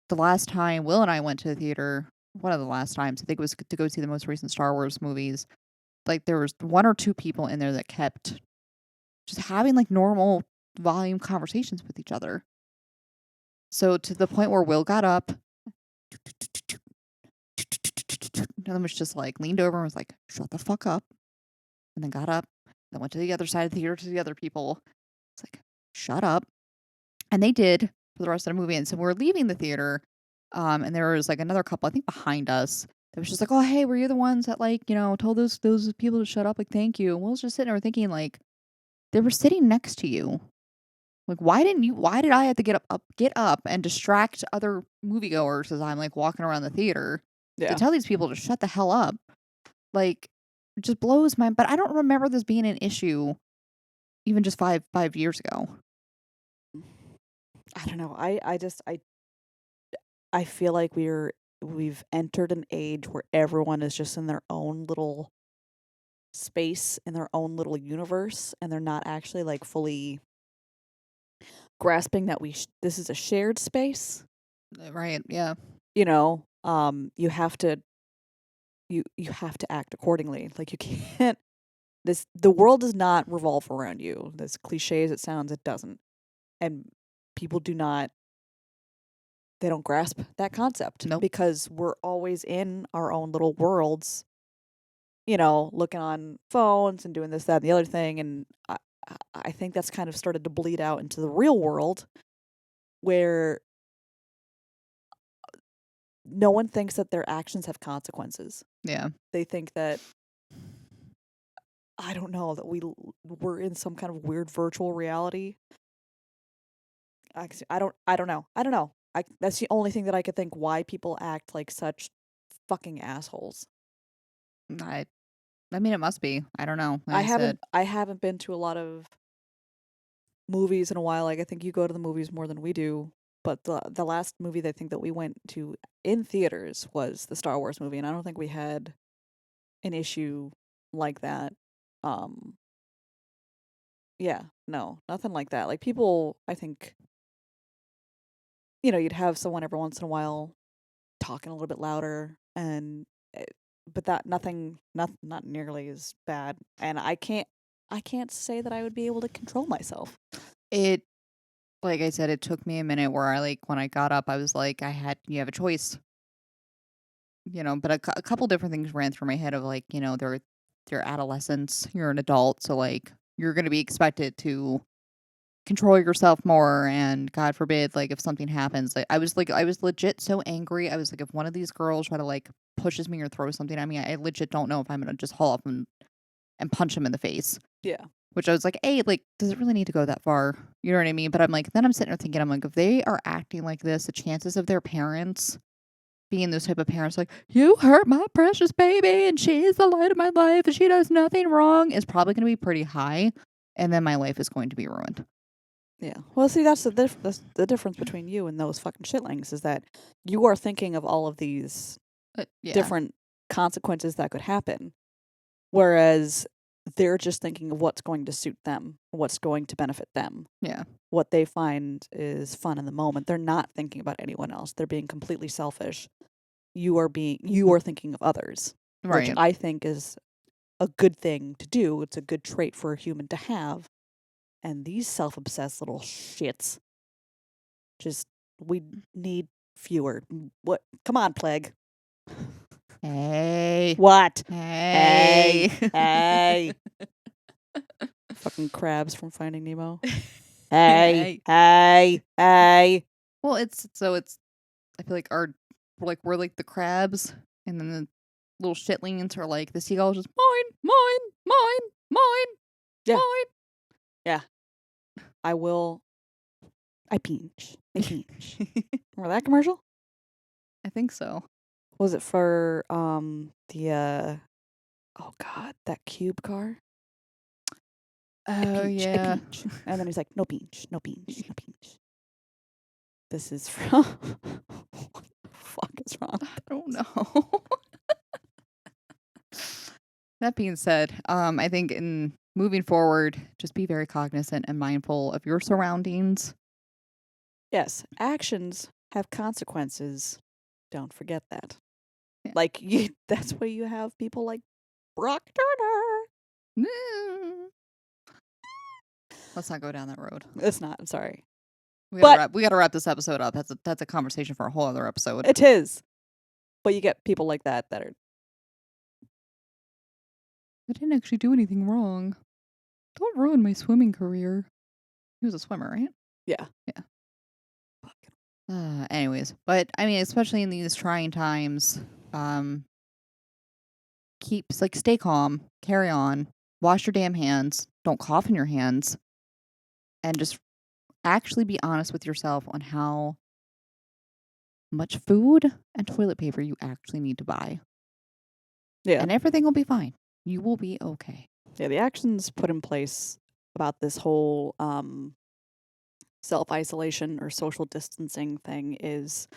Speaker 2: The last time Will and I went to the theater, one of the last times, I think it was to go see the most recent Star Wars movies. Like there was one or two people in there that kept just having like normal volume conversations with each other. So to the point where Will got up, and then was just like leaned over and was like, "Shut the fuck up," and then got up. Then went to the other side of the theater to the other people. It's like, shut up. And they did for the rest of the movie. And so we're leaving the theater. And there was like another couple, I think behind us, that was just like, oh, hey, were you the ones that like, told those people to shut up? Like, thank you. And we was just sitting there thinking, like, they were sitting next to you. Like, why did I have to get up and distract other moviegoers as I'm like walking around the theater to tell these people to shut the hell up? Like, it just blows my, but I don't remember this being an issue even just five years ago.
Speaker 1: I don't know. I feel like we've entered an age where everyone is just in their own little space, in their own little universe, and they're not actually like fully grasping that this is a shared space.
Speaker 2: Right, yeah.
Speaker 1: You have to act accordingly. Like, you can't, the world does not revolve around you. As cliche as it sounds, it doesn't. And people they don't grasp that concept.
Speaker 2: Nope.
Speaker 1: Because we're always in our own little worlds, looking on phones and doing this, that, and the other thing. And I think that's kind of started to bleed out into the real world where no one thinks that their actions have consequences.
Speaker 2: Yeah.
Speaker 1: They think that I don't know, that we're in some kind of weird virtual reality. I don't know. I don't know. That's the only thing that I could think why people act like such fucking assholes.
Speaker 2: I mean, it must be. I don't know. Like I said,
Speaker 1: I haven't been to a lot of movies in a while. Like I think you go to the movies more than we do. But the last movie that I think that we went to in theaters was the Star Wars movie, and I don't think we had an issue like that. Um, yeah, no, nothing like that. Like people, I think, you'd have someone every once in a while talking a little bit louder, and but that not nearly as bad. And I can't say that I would be able to control myself.
Speaker 2: it like I said, it took me a minute where when I got up, I was like, you have a choice, but a couple different things ran through my head of they're adolescents, you're an adult, so you're going to be expected to control yourself more, and God forbid, if something happens, I was legit so angry. I was like, if one of these girls try to pushes me or throws something at me, I legit don't know if I'm going to just haul up and punch him in the face.
Speaker 1: Yeah.
Speaker 2: Which I was like, hey, does it really need to go that far? You know what I mean? But then I'm sitting there thinking, I'm like, if they are acting like this, the chances of their parents being those type of parents, like, you hurt my precious baby and she's the light of my life and she does nothing wrong, is probably going to be pretty high. And then my life is going to be ruined.
Speaker 1: Yeah. Well, see, that's the difference between you and those fucking shitlings is that you are thinking of all of these different consequences that could happen, whereas they're just thinking of what's going to suit them, what's going to benefit them.
Speaker 2: Yeah.
Speaker 1: What they find is fun in the moment. They're not thinking about anyone else. They're being completely selfish. You are thinking of others,
Speaker 2: Right.
Speaker 1: which I think is a good thing to do. It's a good trait for a human to have. And these self-obsessed little shits, we need fewer. What? Come on, Plague.
Speaker 2: Hey.
Speaker 1: What?
Speaker 2: Hey.
Speaker 1: Hey. Fucking crabs from Finding Nemo. Hey. Hey.
Speaker 2: Well, I feel like we're like the crabs, and then the little shitlings are like the seagulls, just mine.
Speaker 1: Yeah.
Speaker 2: Mine.
Speaker 1: Yeah. I pinch. Remember that commercial?
Speaker 2: I think so.
Speaker 1: Was it for oh god, that cube car?
Speaker 2: Oh, yeah.
Speaker 1: A peach. And then he's like, no peach. This is from what the fuck is wrong?
Speaker 2: I don't know. That being said, I think in moving forward, just be very cognizant and mindful of your surroundings.
Speaker 1: Yes, actions have consequences. Don't forget that.
Speaker 2: Yeah.
Speaker 1: That's why you have people like Brock Turner.
Speaker 2: Let's not go down that road.
Speaker 1: It's not. I'm sorry.
Speaker 2: We gotta wrap this episode up. That's a conversation for a whole other episode.
Speaker 1: It is. But you get people like that are.
Speaker 2: I didn't actually do anything wrong. Don't ruin my swimming career. He was a swimmer, right?
Speaker 1: Yeah.
Speaker 2: Anyways, but I mean, especially in these trying times, stay calm, carry on, wash your damn hands, don't cough in your hands, and just actually be honest with yourself on how much food and toilet paper you actually need to buy.
Speaker 1: Yeah.
Speaker 2: And everything will be fine. You will be okay.
Speaker 1: Yeah, the actions put in place about this whole self-isolation or social distancing thing is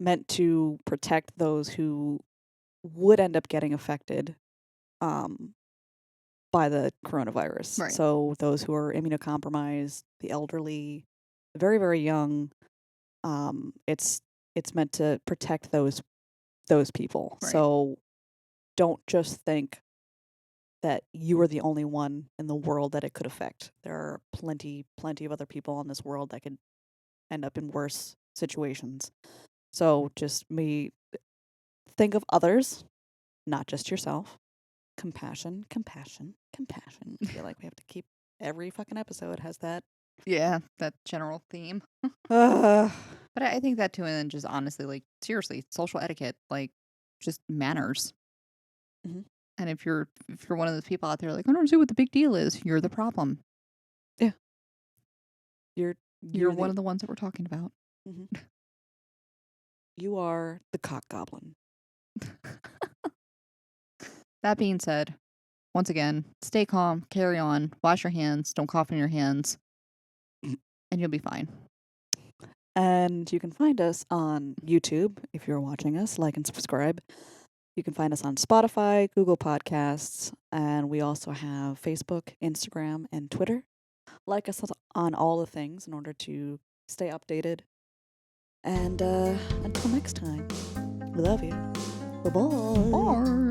Speaker 1: meant to protect those who would end up getting affected by the coronavirus.
Speaker 2: Right.
Speaker 1: So those who are immunocompromised, the elderly, the very, very young, it's meant to protect those people.
Speaker 2: Right.
Speaker 1: So don't just think that you are the only one in the world that it could affect. There are plenty of other people in this world that could end up in worse situations. So just think of others, not just yourself. Compassion. I feel like we have to keep every fucking episode has that.
Speaker 2: Yeah, that general theme.
Speaker 1: Uh,
Speaker 2: But I think that too, and then just honestly, seriously, social etiquette, just manners.
Speaker 1: Mhm.
Speaker 2: And if you're one of those people out there like, I don't see what the big deal is, you're the problem.
Speaker 1: Yeah.
Speaker 2: You're one of the ones that we're talking about.
Speaker 1: Mhm. You are the cock goblin.
Speaker 2: That being said, once again, stay calm, carry on, wash your hands, don't cough in your hands, and you'll be fine.
Speaker 1: And you can find us on YouTube if you're watching us. Like and subscribe. You can find us on Spotify, Google Podcasts, and we also have Facebook, Instagram, and Twitter. Like us on all the things in order to stay updated. And until next time, we love you. Bye-bye.
Speaker 2: Bye.